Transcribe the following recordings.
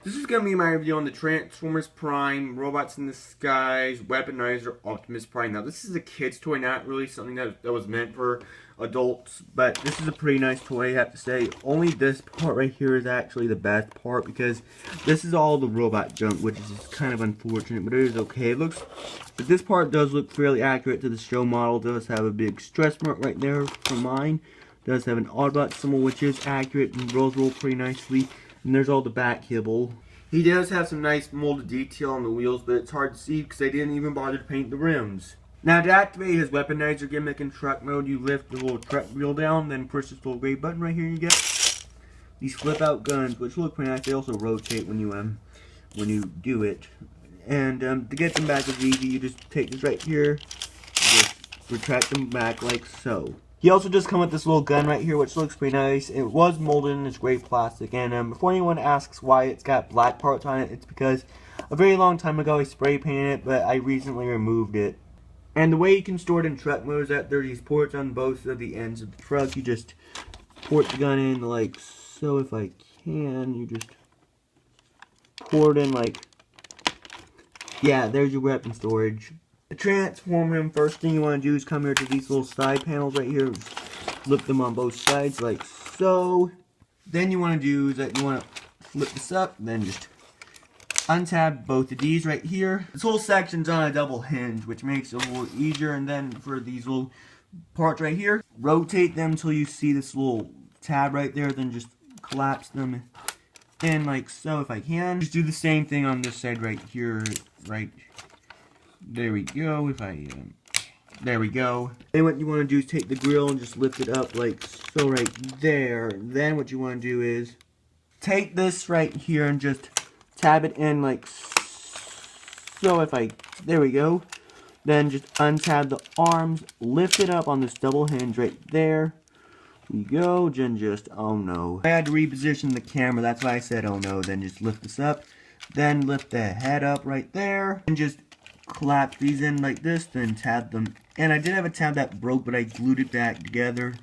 This is going to be my review on the Transformers Prime, Robots in the Skies, Weaponizer, Optimus Prime. Now this is a kid's toy, not really something that was meant for adults, but this is a pretty nice toy, I have to say. Only this part right here is actually the best part, because this is all the robot junk, which is just kind of unfortunate, but it is okay. But this part does look fairly accurate to the show model. It does have a big stretch mark right there for mine. It does have an Autobot symbol, which is accurate and rolls pretty nicely. And there's all the back kibble. He does have some nice molded detail on the wheels, but it's hard to see because they didn't even bother to paint the rims. Now to activate his Weaponizer gimmick in truck mode, you lift the little truck wheel down, then push this little gray button right here, and you get these flip out guns, which look pretty nice. They also rotate when you do it. And to get them back is easy. You just take this right here, just retract them back like so. He also just come with this little gun right here, which looks pretty nice. It was molded in this gray plastic, and before anyone asks why it's got black parts on it, it's because a very long time ago I spray painted it, but I recently removed it. And the way you can store it in truck mode is that there's these ports on both of the ends of the truck. You just port the gun in like so. If I can, you just pour it in like, yeah, there's your weapon storage. To transform him, first thing you want to do is come here to these little side panels right here. Just flip them on both sides like so. Then you want to do is that you want to flip this up, then just untab both of these right here. This whole section's on a double hinge, which makes it a little easier. And then for these little parts right here, rotate them until you see this little tab right there, then just collapse them in like so if I can. Just do the same thing on this side right here, right there we go. There we go. Then what you want to do is take the grill and just lift it up like so right there. Then what you want to do is take this right here and just tab it in like so there we go. Then just untab the arms, lift it up on this double hinge right there. There you go. Then just, oh no. I had to reposition the camera, that's why I said oh no. Then just lift this up. Then lift the head up right there. And just collapse these in like this, then tab them. And I did have a tab that broke, but I glued it back together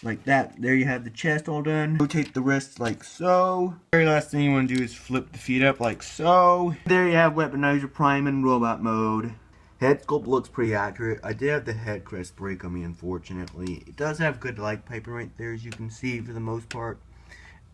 like that. There you have the chest all done. Rotate the wrists like so. Very last thing you want to do is flip the feet up like so. There you have Weaponizer Prime in robot mode. Head sculpt looks pretty accurate. I did have the head crest break on me, unfortunately. It does have good light piping right there, as you can see, for the most part.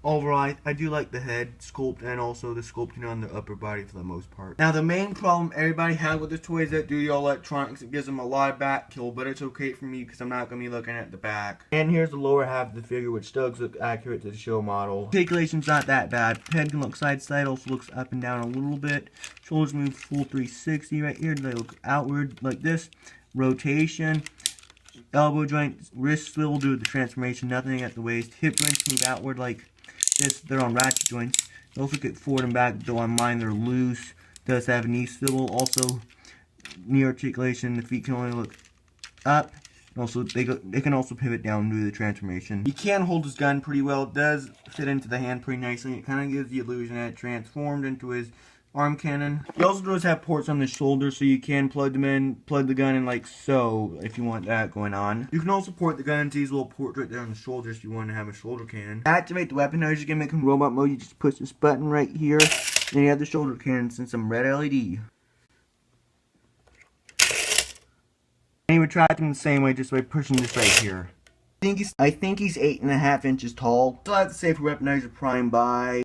Overall, I do like the head sculpt and also the sculpting on the upper body for the most part. Now, the main problem everybody has with this toy is that due to electronics, it gives them a lot of back kill, but it's okay for me because I'm not going to be looking at the back. And here's the lower half of the figure, which does look accurate to the show model. Articulation's not that bad. Head can look side to side, also looks up and down a little bit. Shoulders move full 360 right here. They look outward like this. Rotation. Elbow joint, wrist swivel due to the transformation, nothing at the waist. Hip joints move outward like this. They're on ratchet joints. They also get forward and back, though on mine they're loose. Does have a knee swivel. Also, knee articulation. The feet can only look up. Also, they can also pivot down due to the transformation. You can hold his gun pretty well. It does fit into the hand pretty nicely. It kind of gives the illusion that it transformed into his arm cannon. He also does have ports on the shoulder, so you can plug the gun in like so if you want that going on. You can also port the gun into these little ports right there on the shoulder if you want to have a shoulder cannon. To activate the Weaponizer gimmick in robot mode, you just push this button right here, and you have the shoulder cannons and some red LED. And you retract them the same way, just by pushing this right here. I think he's 8.5 inches tall. So I have to say for Weaponizer Prime, bye.